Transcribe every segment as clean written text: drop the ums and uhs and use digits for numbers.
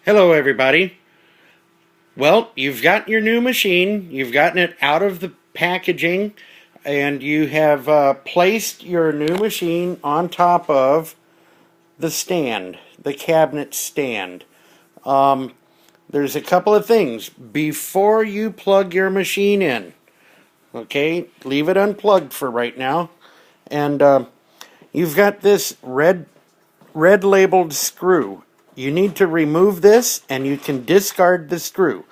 Hello everybody. Well, you've got your new machine, you've gotten it out of the packaging, and you have placed your new machine on top of the stand, the cabinet stand. There's a couple of things before you plug your machine in. Okay, leave it unplugged for right now. And you've got this red labeled screw. You need to remove this, and you can discard the screw.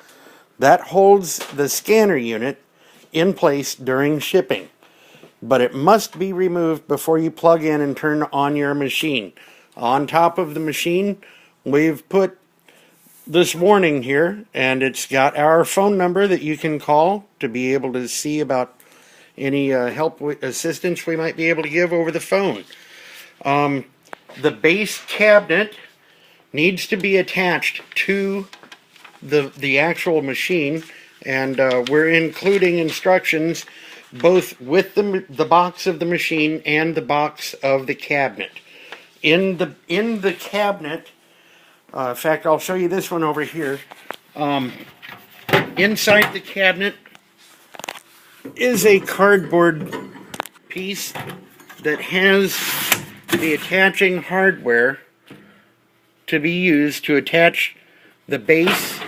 That holds the scanner unit in place during shipping. But it must be removed before you plug in and turn on your machine. On top of the machine, we've put this warning here, and it's got our phone number that you can call to be able to see about any assistance we might be able to give over the phone. The base cabinet needs to be attached to the actual machine, and we're including instructions both with the box of the machine and the box of the cabinet. In the cabinet, in fact, I'll show you this one over here. Inside the cabinet is a cardboard piece that has the attaching hardware to be used to attach the base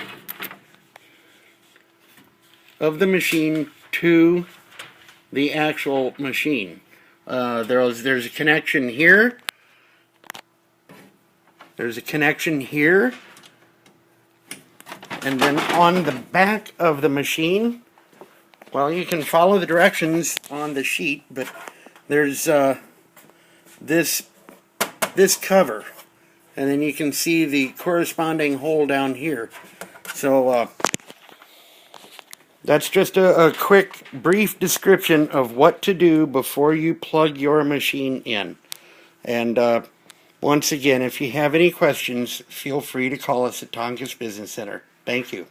of the machine to the actual machine. There's a connection here. There's a connection here. And then on the back of the machine, well, you can follow the directions on the sheet, but there's this cover. And then you can see the corresponding hole down here. So that's just a quick, brief description of what to do before you plug your machine in. And once again, if you have any questions, feel free to call us at Tonka's Business Center. Thank you.